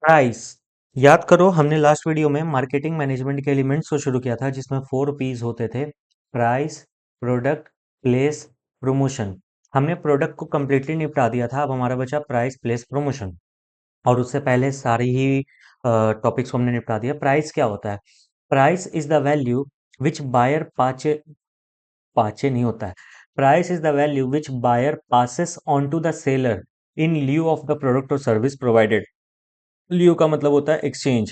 Price. याद करो हमने लास्ट वीडियो में मार्केटिंग मैनेजमेंट के एलिमेंट्स को शुरू किया था जिसमें 4 P's होते थे। Price, product, place, promotion. हमने प्रोडक्ट को कम्प्लीटली निपटा दिया था। अब हमारा बचा प्राइस, प्लेस, प्रमोशन। और उससे पहले सारी ही टॉपिक्स को हमने निपटा दिया। प्राइस क्या होता है? Price is the value which buyer पाचे पाचे नहीं होता है। Price is the value which buyer passes on to the seller in lieu of the product और सर्विस प्रोवाइडेड। ल्यू का मतलब होता है एक्सचेंज।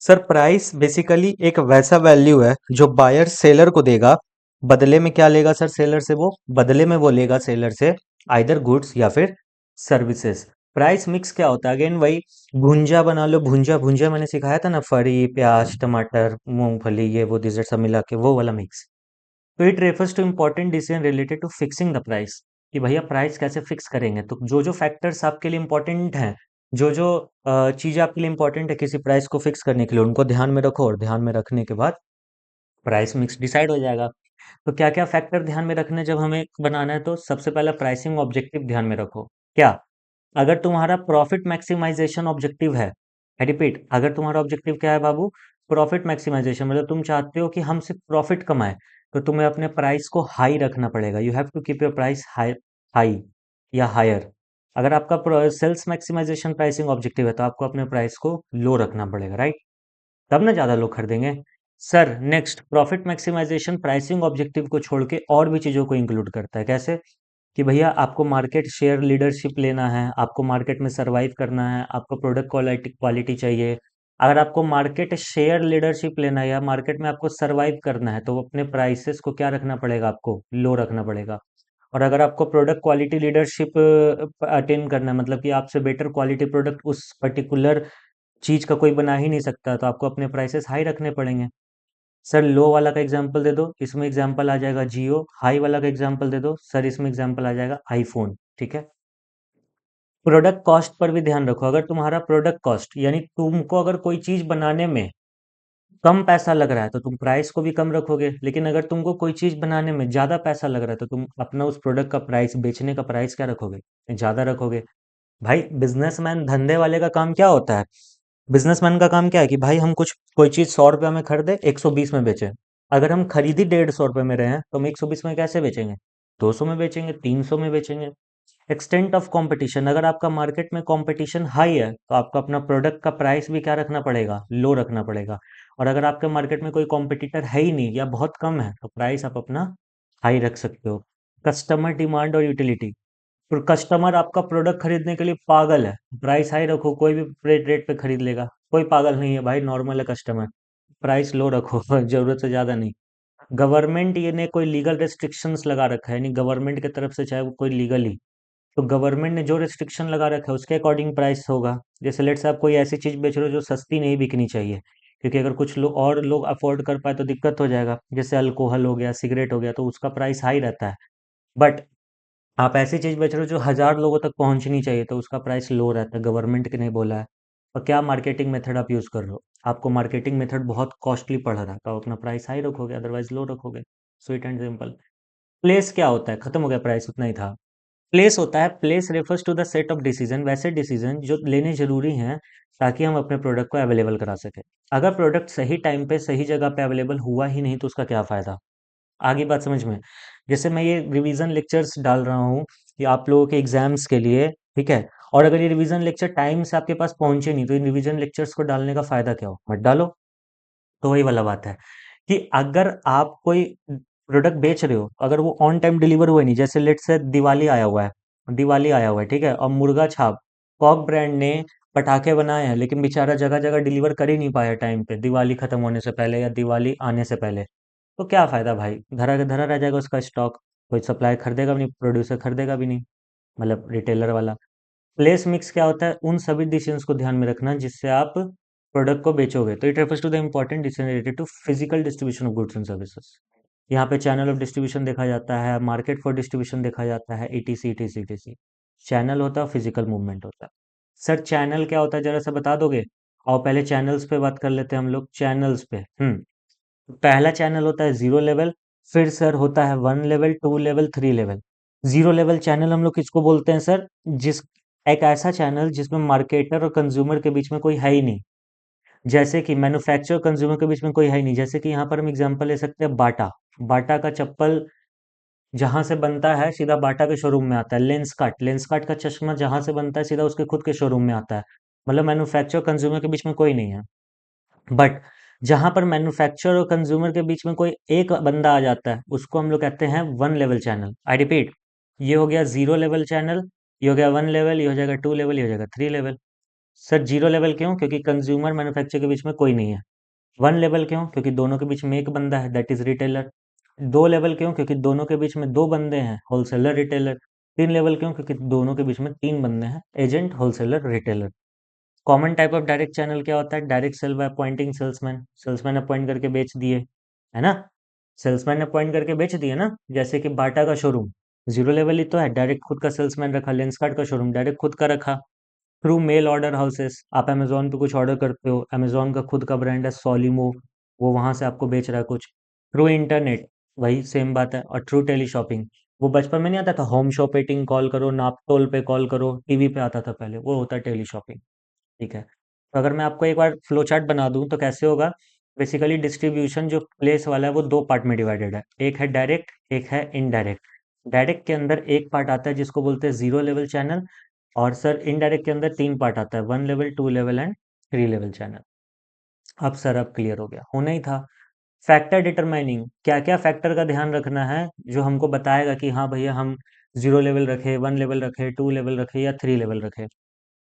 सर प्राइस बेसिकली एक वैसा वैल्यू है जो बायर सेलर को देगा। बदले में क्या लेगा सर सेलर से? वो बदले में वो लेगा सेलर से आइदर गुड्स या फिर सर्विसेज। प्राइस मिक्स क्या होता है? अगेन वही भुंजा बना लो। भुंजा भुंजा मैंने सिखाया था ना, फरी, प्याज, टमाटर, मूंगफली, ये वो डिजर्ट सब मिला के वो वाला मिक्स। तो it refers to important decision related to fixing the price, कि भैया प्राइस कैसे फिक्स करेंगे। तो जो जो फैक्टर्स आपके लिए इंपॉर्टेंट हैं, जो जो चीज़ें आपके लिए इंपॉर्टेंट है किसी प्राइस को फिक्स करने के लिए, उनको ध्यान में रखो और ध्यान में रखने के बाद प्राइस मिक्स डिसाइड हो जाएगा। तो क्या क्या फैक्टर ध्यान में रखने जब हमें बनाना है? तो सबसे पहला प्राइसिंग ऑब्जेक्टिव ध्यान में रखो। क्या? अगर तुम्हारा प्रॉफिट मैक्सिमाइजेशन ऑब्जेक्टिव है, आई रिपीट, अगर तुम्हारा ऑब्जेक्टिव क्या है बाबू? प्रॉफिट मैक्सिमाइजेशन, मतलब तुम चाहते हो कि हम सिर्फ प्रॉफिट कमाएं, तो तुम्हें अपने प्राइस को हाई रखना पड़ेगा। You have to keep your price high, high या हायर। अगर आपका सेल्स मैक्सिमाइजेशन प्राइसिंग ऑब्जेक्टिव है तो आपको अपने प्राइस को लो रखना पड़ेगा, राइट? तब ना ज़्यादा लोग खरीदेंगे। Sir next, profit maximisation pricing objective को छोड़ के और भी चीज़ों को इंक्लूड करता है। कैसे? कि भैया आपको मार्केट शेयर लीडरशिप लेना है, आपको मार्केट में सर्वाइव करना है, आपको प्रोडक्ट क्वालिटी क्वालिटी चाहिए। अगर आपको मार्केट शेयर लीडरशिप लेना है या मार्केट में आपको सर्वाइव करना है तो अपने प्राइसेस को क्या रखना पड़ेगा? आपको लो रखना पड़ेगा। और अगर आपको प्रोडक्ट क्वालिटी लीडरशिप अटेन करना है, मतलब कि आपसे बेटर क्वालिटी प्रोडक्ट उस पर्टिकुलर चीज़ का कोई बना ही नहीं सकता, तो आपको अपने प्राइसेस हाई रखने पड़ेंगे। सर लो वाला का एग्जांपल दे दो, इसमें एग्जांपल आ जाएगा जियो। हाई वाला का एग्जांपल दे दो सर, इसमें एग्जांपल आ जाएगा आईफोन। ठीक है। प्रोडक्ट कॉस्ट पर भी ध्यान रखो। अगर तुम्हारा प्रोडक्ट कॉस्ट यानी तुमको अगर कोई चीज बनाने में कम पैसा लग रहा है तो तुम प्राइस को भी कम रखोगे, लेकिन अगर तुमको कोई चीज बनाने में ज्यादा पैसा लग रहा है तो तुम अपना उस प्रोडक्ट का प्राइस, बेचने का प्राइस क्या रखोगे? ज्यादा रखोगे। भाई बिजनेसमैन धंधे वाले का काम क्या होता है? बिजनेसमैन का काम क्या है कि भाई हम कुछ कोई चीज 100 रुपये में खरीदे, 120 में बेचे। अगर हम खरीदी 150 रुपये में रहे हैं तो हम 120 में कैसे बेचेंगे? 200 में बेचेंगे, 300 में बेचेंगे। एक्सटेंट ऑफ कंपटीशन, अगर आपका मार्केट में कंपटीशन हाई है तो आपको अपना प्रोडक्ट का प्राइस भी क्या रखना पड़ेगा? लो रखना पड़ेगा। और अगर आपके मार्केट में कोई कॉम्पिटिटर है ही नहीं या बहुत कम है तो प्राइस आप अपना हाई रख सकते हो। कस्टमर डिमांड और यूटिलिटी, कस्टमर आपका प्रोडक्ट खरीदने के लिए पागल है, प्राइस हाई रखो, कोई भी रेट पे खरीद लेगा। कोई पागल नहीं है भाई, नॉर्मल है कस्टमर। प्राइस लो रखो जरूरत से ज्यादा नहीं। गवर्नमेंट ये ने कोई लीगल रेस्ट्रिक्शंस लगा रखा है, यानी गवर्नमेंट की तरफ से, चाहे वो कोई लीगल ही, तो गवर्नमेंट ने जो रिस्ट्रिक्शन लगा रखा है उसके अकॉर्डिंग प्राइस होगा। जैसे लेट से आप कोई ऐसी चीज बेच रहे हो जो सस्ती नहीं बिकनी चाहिए, क्योंकि अगर कुछ लोग और लोग अफोर्ड कर पाए तो दिक्कत हो जाएगा। जैसे अल्कोहल हो गया, सिगरेट हो गया, तो उसका प्राइस हाई रहता है। बट आप ऐसी चीज बेच रहे हो जो 1,000 लोगों तक पहुंचनी चाहिए तो उसका प्राइस लो रहता है, गवर्नमेंट ने बोला है। और क्या मार्केटिंग मेथड आप यूज कर रहे हो? आपको मार्केटिंग मेथड बहुत कॉस्टली पड़ रहा है तो आप अपना प्राइस हाई रखोगे, अदरवाइज लो रखोगे। Sweet and simple. प्लेस क्या होता है? खत्म हो गया, प्राइस उतना ही था। प्लेस होता है, place refers to the set of decision, वैसे डिसीजन जो लेने जरूरी हैं ताकि हम अपने प्रोडक्ट को अवेलेबल करा सके। अगर प्रोडक्ट सही टाइम पे सही जगह पे अवेलेबल हुआ ही नहीं तो उसका क्या फायदा? आगे बात समझ में? जैसे मैं ये रिवीजन लेक्चर्स डाल रहा हूँ कि आप लोगों के एग्जाम्स के लिए, ठीक है, और अगर ये रिवीजन लेक्चर टाइम से आपके पास पहुंचे नहीं तो इन रिवीजन लेक्चर्स को डालने का फायदा क्या हो? मत डालो। तो वही वाला बात है कि अगर आप कोई प्रोडक्ट बेच रहे हो, अगर वो ऑन टाइम डिलीवर हुआ नहीं, जैसे लेट से दिवाली आया हुआ है, दिवाली आया हुआ है, ठीक है, और मुर्गा छाप कॉक ब्रांड ने पटाखे बनाए हैं लेकिन बेचारा जगह जगह डिलीवर कर ही नहीं पाया टाइम पे, दिवाली खत्म होने से पहले या दिवाली आने से पहले। तो क्या फायदा भाई, धरा के धरा रह जाएगा उसका स्टॉक। कोई सप्लाई खरीदेगा भी नहीं, प्रोड्यूसर खरीदेगा भी नहीं, मतलब रिटेलर वाला। प्लेस मिक्स क्या होता है? उन सभी डिसीजंस को ध्यान में रखना जिससे आप प्रोडक्ट को बेचोगे। तो it refers to the important decision related to physical distribution of goods and services. यहाँ पे चैनल ऑफ डिस्ट्रीब्यूशन देखा जाता है, मार्केट फॉर डिस्ट्रीब्यूशन देखा जाता है, ईटीसी ईटीसी ईटीसी। चैनल होता है, फिजिकल मूवमेंट होता है। सर चैनल क्या होता है जरा सा बता दोगे? और पहले चैनल्स पे बात कर लेते हैं हम लोग, चैनल्स पे। पहला चैनल होता है जीरो लेवल, फिर सर होता है 1 level, 2 level, 3 level. Zero level channel हम लोग किसको बोलते हैं सर? जिस एक ऐसा चैनल जिसमें मार्केटर और कंज्यूमर के बीच में कोई है ही नहीं, जैसे कि मैन्युफैक्चरर और कंज्यूमर के बीच में कोई है ही नहीं। जैसे कि यहाँ पर हम एग्जांपल ले सकते हैं बाटा। बाटा का चप्पल जहाँ से बनता है सीधा बाटा के शोरूम में आता है। लेंसकार्ट का चश्मा जहाँ से बनता है सीधा उसके खुद के शोरूम में आता है। मतलब मैन्युफैक्चरर और कंज्यूमर के बीच में कोई नहीं है। बट जहाँ पर मैन्युफैक्चरर और कंज्यूमर के बीच में कोई एक बंदा आ जाता है, उसको हम लोग कहते हैं one level channel. I repeat, ये हो गया जीरो लेवल चैनल, ये हो गया वन लेवल, ये हो जाएगा टू लेवल, ये हो जाएगा three level. Sir zero level क्यों? क्योंकि कंज्यूमर मैन्युफैक्चरर के बीच में कोई नहीं है। वन लेवल क्यों? क्योंकि दोनों के बीच में एक बंदा है, दैट इज रिटेलर। दो लेवल क्यों? क्योंकि दोनों के बीच में दो बंदे हैं, होलसेलर रिटेलर। तीन लेवल क्यों? क्योंकि दोनों के बीच में तीन बंदे हैं, agent wholesaler retailer. Common type of direct channel क्या होता है? Direct sale by appointing salesman. Salesman appoint करके बेच दिए, है ना? सेल्समैन अपॉइंट करके बेच दिए ना। जैसे कि बाटा का शोरूम जीरो लेवल ही तो है, डायरेक्ट खुद का सेल्समैन रखा। लेंसकार्ट का शोरूम डायरेक्ट खुद का रखा। थ्रू मेल ऑर्डर हाउसेस, आप अमेजोन पे कुछ ऑर्डर करते हो, अमेजोन का खुद का ब्रांड है सोलिमो, वो वहां से आपको बेच रहा है कुछ। थ्रू इंटरनेट, वही सेम बात है। और थ्रू टेली शॉपिंग, वो बचपन में नहीं आता था, होम शॉपिंग कॉल करो, नापतोल पे कॉल करो, टीवी पे आता था पहले, वो होता है टेली शॉपिंग। ठीक है। तो अगर मैं आपको एक बार फ्लो चार्ट बना दूं तो कैसे होगा? बेसिकली डिस्ट्रीब्यूशन जो प्लेस वाला है वो दो पार्ट में डिवाइडेड है, एक है डायरेक्ट, एक है इनडायरेक्ट। डायरेक्ट के अंदर एक पार्ट आता है जिसको बोलते हैं जीरो लेवल चैनल। और सर इनडायरेक्ट के अंदर तीन पार्ट आता है, one level, two level and three level channel. अब सर अब क्लियर हो गया, होना ही था। फैक्टर डिटरमाइनिंग, क्या क्या फैक्टर का ध्यान रखना है जो हमको बताएगा कि हाँ भैया हम जीरो लेवल रखे, वन लेवल रखे, टू लेवल रखे या थ्री लेवल रखे।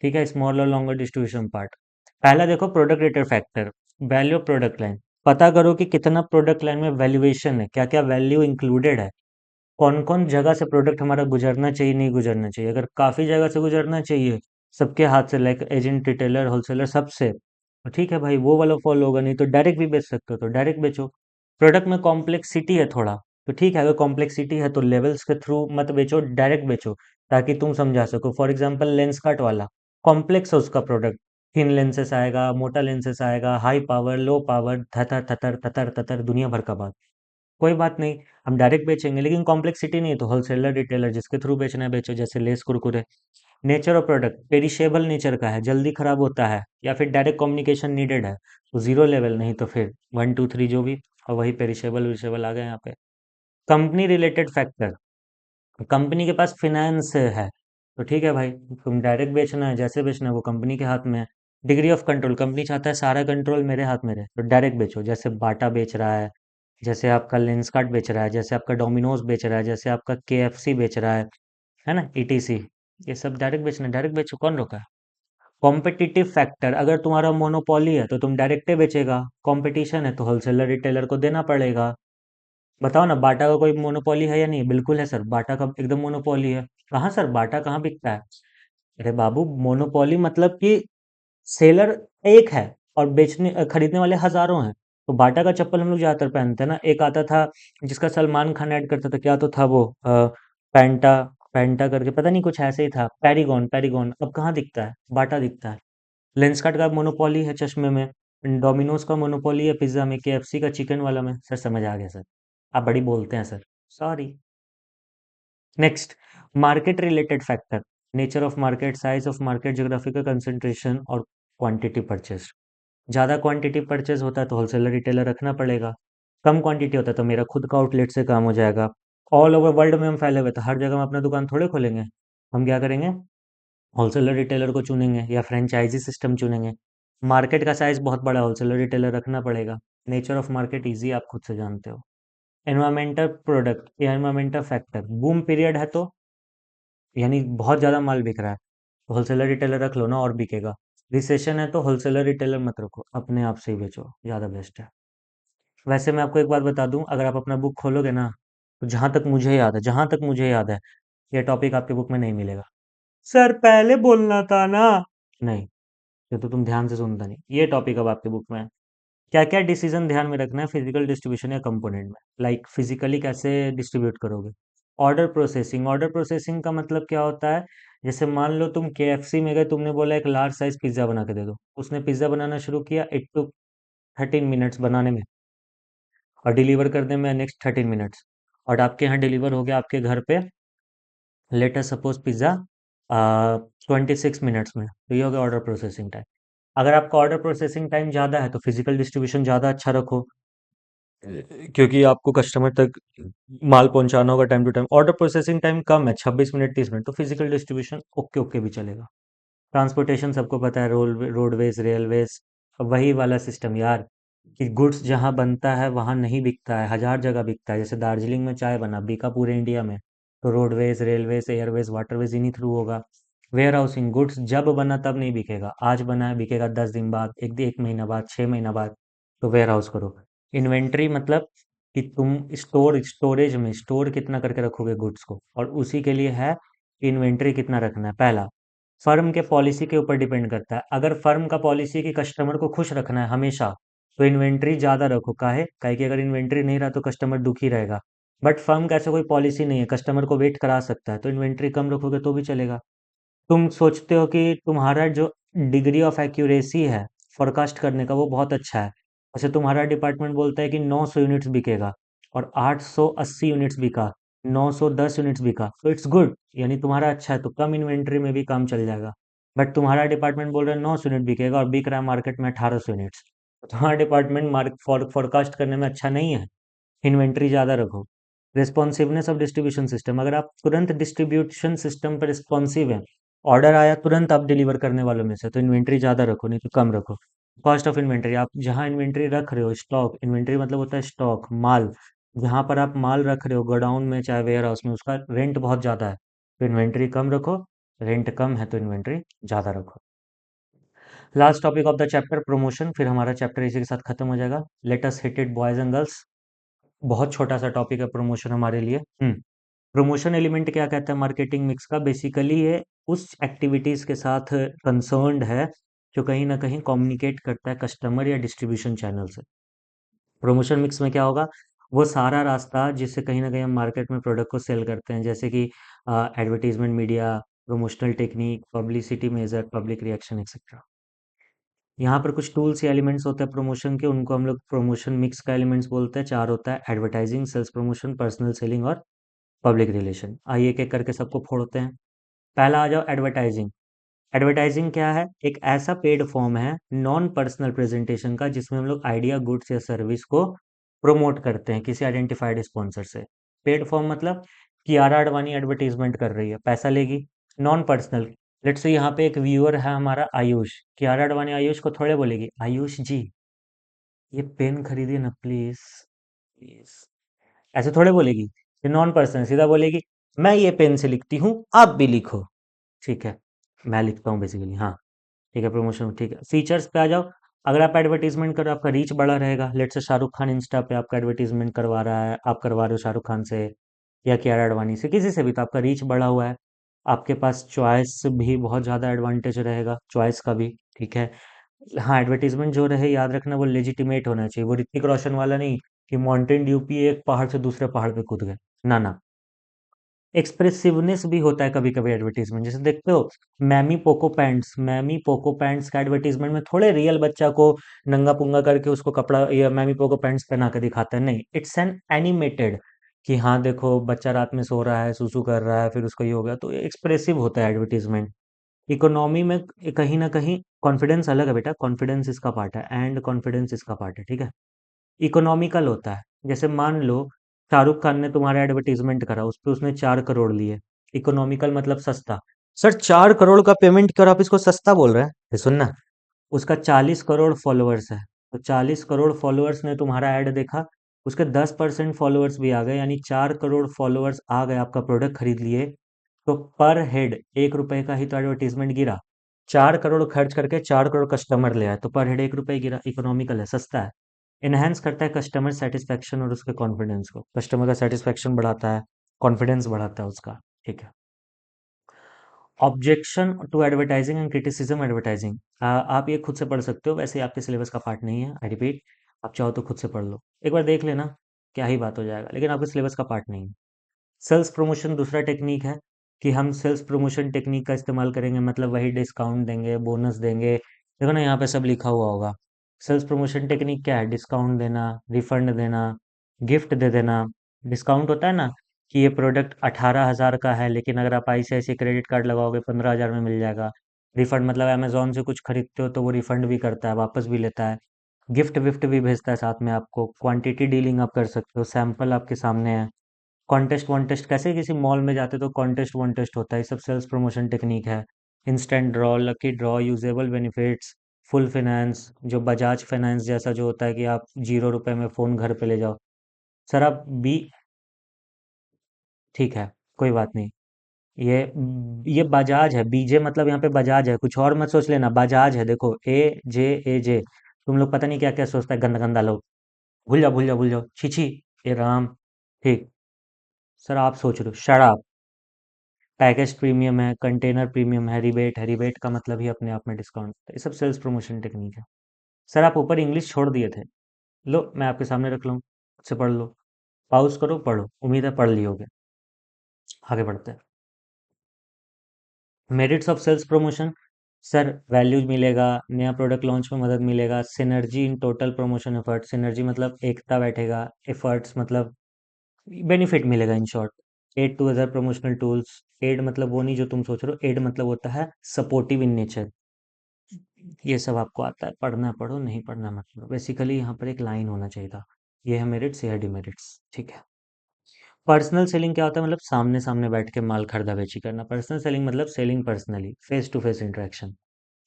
ठीक है, स्मॉल और लॉन्गर डिस्ट्रीब्यूशन पार्ट। पहला देखो product rater factor, value of product line. पता करो कि कितना प्रोडक्ट लाइन में वैल्यूएशन है, क्या क्या वैल्यू इंक्लूडेड है, कौन कौन जगह से प्रोडक्ट हमारा गुजरना चाहिए, नहीं गुजरना चाहिए। अगर काफ़ी जगह से गुजरना चाहिए, सबके हाथ से, लाइक एजेंट, रिटेलर, होलसेलर, सबसे, तो ठीक है भाई, वो वाला फॉलो होगा। नहीं तो डायरेक्ट भी बेच सकते हो तो डायरेक्ट बेचो। प्रोडक्ट में कॉम्प्लेक्सिटी है थोड़ा, तो ठीक है, अगर कॉम्प्लेक्सिटी है तो लेवल्स के थ्रू मत बेचो, डायरेक्ट बेचो, ताकि तुम समझा सको। फॉर एग्जाम्पल लेंस कार्ट वाला, कॉम्प्लेक्स है उसका प्रोडक्ट, थिन लेंसेस आएगा, मोटा लेंसेस आएगा, हाई पावर, लो पावर, थतर थतर थतर थतर, दुनिया भर का बात। कोई बात नहीं, हम डायरेक्ट बेचेंगे, लेकिन कॉम्प्लेक्सिटी नहीं है तो होलसेलर, रिटेलर, जिसके थ्रू बेचना है बेचो, जैसे less, Kurkure. Nature of product, perishable nature का है, जल्दी खराब होता है, या फिर डायरेक्ट कम्युनिकेशन नीडेड है, तो जीरो लेवल, नहीं तो फिर वन टू थ्री जो भी। और वही पेरिशेबल विशेबल आ गए यहाँ पे। कंपनी रिलेटेड फैक्टर, कंपनी के पास फिनेंस है, तो ठीक है भाई, तुम डायरेक्ट बेचना है, जैसे बेचना है वो कंपनी के हाथ में है। डिग्री ऑफ कंट्रोल, कंपनी चाहता है सारा कंट्रोल मेरे हाथ में रहे, तो डायरेक्ट बेचो, जैसे बाटा बेच रहा है, जैसे आपका लेंसकार्ट बेच रहा है, जैसे आपका डोमिनोज बेच रहा है, जैसे आपका केएफसी बेच रहा है ना, ईटीसी। ये सब डायरेक्ट बेचना, डायरेक्ट बेचो, कौन रोका है? कॉम्पिटिटिव फैक्टर, अगर तुम्हारा मोनोपोली है तो तुम डायरेक्ट बेचेगा, कंपटीशन है तो होलसेलर रिटेलर को देना पड़ेगा। बताओ ना, बाटा का कोई मोनोपोली है या नहीं? बिल्कुल है सर, बाटा का एकदम मोनोपोली है। कहाँ सर, बाटा कहाँ बिकता है? अरे बाबू, मोनोपोली मतलब कि सेलर एक है और खरीदने वाले हजारों हैं। तो बाटा का चप्पल हम लोग ज्यादातर पहनते हैं ना। एक आता था जिसका सलमान खान ऐड करता था, क्या तो था वो, पैंटा, पैंटा करके, पता नहीं कुछ ऐसे ही था, पैरीगॉन, पैरीगॉन। अब कहाँ दिखता है? बाटा दिखता है। लेंसकार्ट का मोनोपोली है चश्मे में, डोमिनोज का मोनोपोली है पिज्जा में, केएफसी का चिकन वाला में। सर समझ आ गया सर, आप बड़ी बोलते हैं sir, sorry. Next, market related factor, nature of market, size of market, geographical concentration और क्वांटिटी परचेज। ज़्यादा क्वांटिटी परचेज होता है तो होलसेलर रिटेलर रखना पड़ेगा, कम क्वांटिटी होता है तो मेरा खुद का आउटलेट से काम हो जाएगा। ऑल ओवर वर्ल्ड में हम फैले हुए तो हर जगह हम अपना दुकान थोड़े खोलेंगे। हम क्या करेंगे? होलसेलर रिटेलर को चुनेंगे या फ्रेंचाइजी सिस्टम चुनेंगे। मार्केट का साइज बहुत बड़ा, होलसेलर रिटेलर रखना पड़ेगा। नेचर ऑफ मार्केट ईजी, आप खुद से जानते हो। एनवायरमेंटल प्रोडक्ट या एनवायरमेंटल फैक्टर, बूम पीरियड है तो, यानी बहुत ज़्यादा माल बिक रहा है, तो होलसेलर रिटेलर रख लो ना, और बिकेगा। रिसेशन है तो होलसेलर रिटेलर मत रखो, अपने आप से ही बेचो, ज़्यादा बेस्ट है। वैसे मैं आपको एक बात बता दूं, अगर आप अपना बुक खोलोगे ना, तो जहाँ तक मुझे याद है, जहाँ तक मुझे याद है, ये टॉपिक आपके बुक में नहीं मिलेगा। सर पहले बोलना था ना। नहीं, ये तो तुम ध्यान से सुनता नहीं, ये टॉपिक अब आपके बुक में है। क्या क्या डिसीजन ध्यान में रखना है फिजिकल डिस्ट्रीब्यूशन या कंपोनेंट में, लाइक फिजिकली कैसे डिस्ट्रीब्यूट करोगे। ऑर्डर प्रोसेसिंग, ऑर्डर प्रोसेसिंग का मतलब क्या होता है? जैसे मान लो तुम केएफसी में गए, तुमने बोला एक लार्ज साइज पिज्ज़ा बना के दे दो, उसने पिज्ज़ा बनाना शुरू किया, इट टू 13 मिनट्स बनाने में, और डिलीवर करने में नेक्स्ट 13 मिनट्स, और आपके यहाँ डिलीवर हो गया आपके घर पे, let us suppose pizza 26 minutes में, तो ये हो गया ऑर्डर प्रोसेसिंग टाइम। अगर आपका ऑर्डर प्रोसेसिंग टाइम ज़्यादा है तो फिजिकल डिस्ट्रीब्यूशन ज़्यादा अच्छा रखो, क्योंकि आपको कस्टमर तक माल पहुंचाना होगा time to time. Order processing time कम है, 26 मिनट 30 मिनट, तो फिजिकल डिस्ट्रीब्यूशन ओके ओके भी चलेगा। ट्रांसपोर्टेशन सबको पता है, रोडवेज रेलवेज, वही वाला सिस्टम यार, कि गुड्स जहाँ बनता है वहाँ नहीं बिकता है, हजार जगह बिकता है। जैसे दार्जिलिंग में चाय बना, बिका पूरे इंडिया में, तो रोडवेज रेलवेज एयरवेज वाटरवेज इन्हीं थ्रू होगा। वेयर हाउसिंग, गुड्स जब बना तब नहीं बिकेगा, आज बना है बिकेगा 10 दिन बाद, एक महीना बाद, 6 महीना बाद, तो वेयर हाउस करो। इन्वेंट्री मतलब कि तुम स्टोरेज में स्टोर कितना करके रखोगे गुड्स को, और उसी के लिए है इन्वेंट्री कितना रखना है। पहला, फर्म के पॉलिसी के ऊपर डिपेंड करता है। अगर फर्म का पॉलिसी कि कस्टमर को खुश रखना है हमेशा, तो इन्वेंट्री ज़्यादा रखो। काहे कि अगर इन्वेंट्री नहीं रहा तो कस्टमर दुखी रहेगा। बट फर्म का ऐसा कोई पॉलिसी नहीं है, कस्टमर को वेट करा सकता है, तो इन्वेंट्री कम रखोगे तो भी चलेगा। तुम सोचते हो कि तुम्हारा जो डिग्री ऑफ एक्यूरेसी है फोरकास्ट करने का, वो बहुत अच्छा है। वैसे तुम्हारा डिपार्टमेंट बोलता है कि 900 यूनिट्स बिकेगा, और 880 यूनिट्स बिका, 910 यूनिट्स बिका, तो इट्स गुड, यानी तुम्हारा अच्छा है, तो कम इन्वेंट्री में भी काम चल जाएगा। बट तुम्हारा डिपार्टमेंट बोल रहा है 900 यूनिट बिकेगा और बिक रहा है मार्केट में 1800 यूनिट्स, तो तुम्हारा डिपार्टमेंट मार्क फोरकास्ट करने में अच्छा नहीं है। इन्वेंट्री ज़्यादा रखो। रिस्पॉन्सिवनेस ऑफ डिस्ट्रीब्यूशन सिस्टम, अगर आप तुरंत डिस्ट्रीब्यूशन सिस्टम पर रिस्पॉन्सिव हैं, ऑर्डर आया तुरंत आप डिलीवर करने वालों में से, तो इन्वेंट्री ज़्यादा रखो, नहीं तो कम रखो। कॉस्ट ऑफ इन्वेंट्री, आप जहाँ इन्वेंट्री रख रहे हो, स्टॉक इन्वेंट्री मतलब होता है स्टॉक माल, जहाँ पर आप माल रख रहे हो गोडाउन में चाहे वेयर हाउस में, उसका रेंट बहुत ज़्यादा है, तो इन्वेंट्री कम रखो। रेंट कम है तो इन्वेंट्री ज़्यादा रखो। Last topic of the chapter, promotion, फिर हमारा चैप्टर इसी के साथ खत्म हो जाएगा। Let us hit it boys and girls. बहुत छोटा सा टॉपिक है प्रमोशन हमारे लिए। प्रमोशन एलिमेंट क्या कहता है मार्केटिंग मिक्स का? बेसिकली ये उस एक्टिविटीज के साथ कंसर्न्ड है जो कहीं ना कहीं कम्युनिकेट करता है कस्टमर या डिस्ट्रीब्यूशन चैनल से। प्रमोशन मिक्स में क्या होगा? वो सारा रास्ता जिससे कहीं ना कहीं हम मार्केट में प्रोडक्ट को सेल करते हैं, जैसे कि advertisement media, promotional technique, publicity measure, public reaction etcetera. यहाँ पर कुछ टूल्स या एलिमेंट्स होते हैं प्रमोशन के, उनको हम लोग प्रमोशन मिक्स का एलिमेंट्स बोलते हैं। चार होता है: advertising, sales promotion, personal selling और पब्लिक रिलेशन। आइए एक एक करके सबको फोड़ते हैं। पहला आ जाओ, एडवर्टाइजिंग। एडवर्टाइजिंग क्या है? एक ऐसा पेड फॉर्म है नॉन पर्सनल प्रेजेंटेशन का, जिसमें हम लोग आइडिया, गुड्स या सर्विस को प्रमोट करते हैं किसी आइडेंटिफाइड स्पॉन्सर से। पेड फॉर्म मतलब कियारा आडवाणी एडवर्टीजमेंट कर रही है, पैसा लेगी। नॉन पर्सनल, लेट्स से यहाँ पे एक व्यूअर है हमारा आयुष, कियारा आडवाणी आयुष को थोड़े बोलेगी आयुष जी ये पेन खरीदिए ना प्लीज, प्लीज, ऐसे थोड़े बोलेगी। ये नॉन पर्सनल, सीधा बोलेगी मैं ये पेन से लिखती हूँ, आप भी लिखो। ठीक है, मैं लिखता हूँ बेसिकली, हाँ। ठीक है, प्रमोशन, ठीक है। फीचर्स पे आ जाओ। अगर आप एडवर्टीजमेंट करो, आपका रीच बड़ा रहेगा। Let's say Shahrukh Khan Insta पे आपका एडवर्टीजमेंट करवा रहा है, आप करवा रहे हो शाहरुख खान से या कियारा आडवाणी से, किसी से भी, तो आपका रीच बढ़ा हुआ है। आपके पास चॉइस भी बहुत ज़्यादा एडवांटेज रहेगा, चॉइस का भी। ठीक है। हाँ, एडवर्टीजमेंट जो रहे याद रखना वो लेजिटिमेट होना चाहिए, वो ऋतिक रोशन वाला नहीं कि माउंटेन ड्यू पी एक पहाड़ से दूसरे पहाड़ पे कूद गए। ना ना, एक्सप्रेसिवनेस भी होता है कभी कभी एडवर्टीजमेंट, जैसे देखते हो मैमी पोको पैंट्स का एडवर्टीजमेंट में थोड़े रियल बच्चा को नंगा पुंगा करके उसको कपड़ा या मैमी पोको पैंट्स पहना के दिखाता है, नहीं, इट्स एन एनिमेटेड, कि हाँ देखो बच्चा रात में सो रहा है, सुसु कर रहा है, फिर उसको ये हो गया, तो एक्सप्रेसिव होता है एडवर्टीजमेंट। इकोनॉमी में कहीं ना कहीं कॉन्फिडेंस अलग है बेटा, कॉन्फिडेंस इसका पार्ट है एंड कॉन्फिडेंस इसका पार्ट है, ठीक है। इकोनॉमिकल होता है, जैसे मान लो शाहरुख खान ने तुम्हारा एडवर्टीजमेंट करा, उस पे उसने 4 करोड़ लिए। इकोनॉमिकल मतलब सस्ता। सर 4 करोड़ का पेमेंट कर आप इसको सस्ता बोल रहे हैं? ये सुनना, उसका 40 करोड़ फॉलोअर्स है, तो 40 करोड़ फॉलोअर्स ने तुम्हारा ऐड देखा, उसके 10% फॉलोअर्स भी आ गए, यानी 4 करोड़ फॉलोअर्स आ गए, आपका प्रोडक्ट खरीद लिए, तो पर हेड 1 रुपए का ही तो एडवर्टीजमेंट गिरा। 4 करोड़ खर्च करके 4 करोड़ कस्टमर ले आए, तो पर हेड 1 रुपए गिरा, इकोनॉमिकल है, सस्ता है। इनहेंस करता है कस्टमर सेटिस्फेक्शन और उसके कॉन्फिडेंस को, कस्टमर का सेटिस्फेक्शन बढ़ाता है, कॉन्फिडेंस बढ़ाता है उसका। ठीक है। Objection to advertising and criticism advertising, आप ये खुद से पढ़ सकते हो, वैसे आपके सिलेबस का पार्ट नहीं है, आई रिपीट, आप चाहो तो खुद से पढ़ लो, एक बार देख लेना, क्या ही बात हो जाएगा, लेकिन आपके सिलेबस का पार्ट नहीं है। सेल्स प्रमोशन दूसरा टेक्निक है, कि हम सेल्स प्रमोशन टेक्निक का इस्तेमाल करेंगे, मतलब वही डिस्काउंट देंगे, बोनस देंगे, देखो ना यहाँ पे सब लिखा हुआ होगा। सेल्स प्रमोशन टेक्निक क्या है? डिस्काउंट देना, रिफंड देना, गिफ्ट दे देना। डिस्काउंट होता है ना, कि ये प्रोडक्ट 18,000 का है, लेकिन अगर आप ICICI क्रेडिट कार्ड लगाओगे 15,000 में मिल जाएगा। रिफंड मतलब अमेजोन से कुछ खरीदते हो तो वो रिफंड भी करता है, वापस भी लेता है, गिफ्ट विफ्ट भी भेजता है साथ में आपको, क्वांटिटी डीलिंग आप कर सकते हो, सैंपल आपके सामने है। कॉन्टेस्ट वॉन्टेस्ट कैसे किसी मॉल में जाते तो कॉन्टेस्ट वॉन्टेस्ट होता है, ये सब सेल्स प्रमोशन टेक्निक है। Instant draw, lucky draw, usable benefits, full finance, जो बजाज फाइनेंस जैसा जो होता है कि आप 0 रुपए में फ़ोन घर पे ले जाओ। सर आप बी ठीक है, कोई बात नहीं। ये ये बजाज है, बीजे मतलब यहाँ पे बजाज है, कुछ और मत सोच लेना, बजाज है, देखो AJAJ। तुम लोग पता नहीं क्या क्या सोचता है गंदा गंदा लोग। भूल जाओ भूल जाओ भूल जाओ, छी छी। ये राम। ठीक। सर आप सोच रहे हो, शराब। पैकेज प्रीमियम है, कंटेनर प्रीमियम है, रिबेट है, रिबेट का मतलब ही अपने आप में डिस्काउंट है, ये सब सेल्स प्रमोशन टेक्निक है। सर आप ऊपर इंग्लिश छोड़ दिए थे, लो मैं आपके सामने रख लूँ, से पढ़ लो। पॉज करो, पढ़ो, उम्मीद है पढ़ लियोगे। आगे बढ़ते हैं। Merits of sales promotion. Sir values मिलेगा, नया प्रोडक्ट लॉन्च में मदद मिलेगा, synergy in total promotion effort, synergy मतलब एकता बैठेगा, एफर्ट्स मतलब बेनिफिट मिलेगा in short. Aid to other promotional tools, aid मतलब वो नहीं जो तुम सोच रहे हो, एड मतलब होता है सपोर्टिव इन नेचर। ये सब आपको आता है, पढ़ना पढ़ो, नहीं पढ़ना मत पढ़ो, बेसिकली यहाँ पर एक लाइन होना चाहिए था, ये है मेरिट्स, ये है डिमेरिट्स, ठीक है। पर्सनल सेलिंग क्या होता है, मतलब सामने सामने बैठ के माल खरीदा बेची करना। पर्सनल सेलिंग मतलब selling personally, face to face interaction.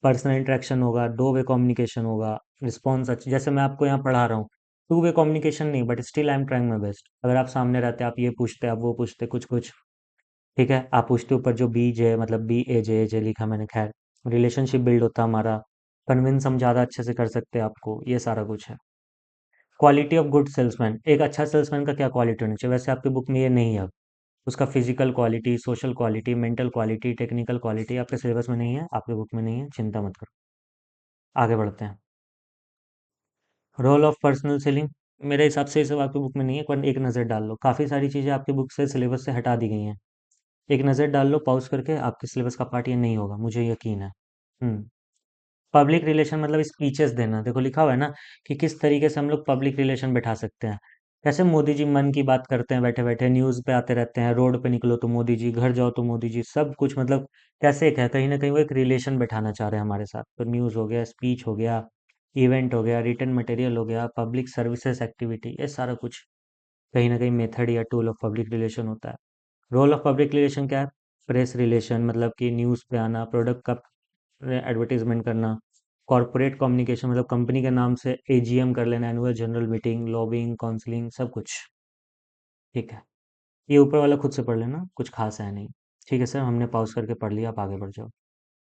Personal interaction होगा, 2 वे कम्युनिकेशन होगा, रिस्पॉन्स अच्छा, जैसे मैं आपको यहाँ पढ़ा रहा हूँ, 2 वे कम्युनिकेशन नहीं, but still I am trying my best. अगर आप सामने रहते, आप ये पूछते, आप वो पूछते, कुछ कुछ, ठीक है, आप पूछते ऊपर जो बीज है, मतलब BAJ लिखा मैंने, खैर रिलेशनशिप बिल्ड होता हमारा, कन्विंस हम ज़्यादा अच्छे से कर सकते हैं आपको, ये सारा कुछ है। क्वालिटी ऑफ गुड सेल्समैन, एक अच्छा सेल्समैन का क्या क्वालिटी होनी चाहिए, वैसे आपकी बुक में ये नहीं है अब। उसका physical quality, social quality, mental quality, technical quality आपके सिलेबस में नहीं है, आपके बुक में नहीं है, चिंता मत करो। आगे बढ़ते हैं। रोल ऑफ पर्सनल सेलिंग, मेरे हिसाब से ये सब आपकी बुक में नहीं है, पर एक नज़र डाल लो, काफ़ी सारी चीज़ें आपकी बुक से सिलेबस से हटा दी गई हैं। एक नज़र डाल लो पॉज करके, आपके सिलेबस का पार्ट ये नहीं होगा, मुझे यकीन है। हम्म। पब्लिक रिलेशन मतलब स्पीचेस देना, देखो लिखा हुआ है ना कि किस तरीके से हम लोग पब्लिक रिलेशन बैठा सकते हैं। कैसे मोदी जी मन की बात करते हैं बैठे बैठे, न्यूज़ पे आते रहते हैं, रोड पे निकलो तो मोदी जी, घर जाओ तो मोदी जी, सब कुछ मतलब कैसे एक है, कहीं ना कहीं वो एक रिलेशन बैठाना चाह रहे हैं हमारे साथ। तो न्यूज़ हो गया, स्पीच हो गया, इवेंट हो गया, रिटर्न मटेरियल हो गया, पब्लिक सर्विसेज एक्टिविटी, ये सारा कुछ कहीं ना कहीं मेथड या टूल ऑफ पब्लिक रिलेशन होता है। रोल ऑफ पब्लिक रिलेशन क्या है, प्रेस रिलेशन मतलब कि न्यूज़ पे आना, प्रोडक्ट का एडवर्टीजमेंट करना, कॉरपोरेट कम्युनिकेशन मतलब कंपनी के नाम से AGM कर लेना, annual general meeting, lobbying, counselling, सब कुछ, ठीक है। ये ऊपर वाला खुद से पढ़ लेना, कुछ खास है नहीं। ठीक है सर, हमने पॉज करके पढ़ लिया, आप आगे बढ़ जाओ।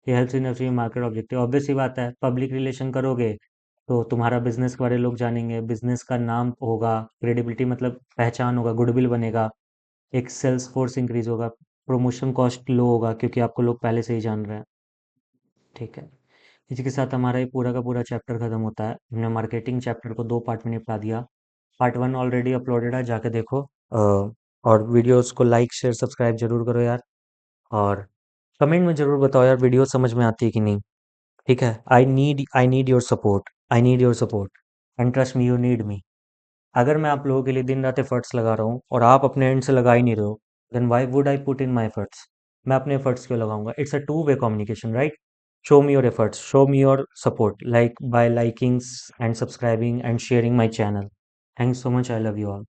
ये helps in achieving market objective, obvious सी बात है, पब्लिक रिलेशन करोगे तो तुम्हारा बिजनेस के बारे में लोग जानेंगे, बिजनेस का नाम होगा, क्रेडिबिलिटी मतलब पहचान होगा, गुडविल बनेगा, एक सेल्स फोर्स इंक्रीज होगा, प्रमोशन कॉस्ट लो होगा क्योंकि आपको लोग पहले से ही जान रहे हैं, ठीक है। इसी के साथ हमारा ये पूरा का पूरा चैप्टर खत्म होता है, हमने मार्केटिंग चैप्टर को 2 पार्ट में निपटा दिया। पार्ट 1 ऑलरेडी अपलोडेड है, जाके देखो। और वीडियोस को लाइक शेयर सब्सक्राइब जरूर करो यार, और कमेंट में जरूर बताओ यार वीडियो समझ में आती है कि नहीं, ठीक है। I need your support, I need your support, and trust me, you need me. अगर मैं आप लोगों के लिए दिन रात एफर्ट्स लगा रहा हूँ और आप अपने एंड से लगा ही नहीं रहे हो, then why would I put in my efforts, मैं अपने एफर्ट्स क्यों लगाऊंगा, it's a 2 way communication, right. Show me your efforts, show me your support, like by liking and subscribing and sharing my channel. Thanks so much, I love you all.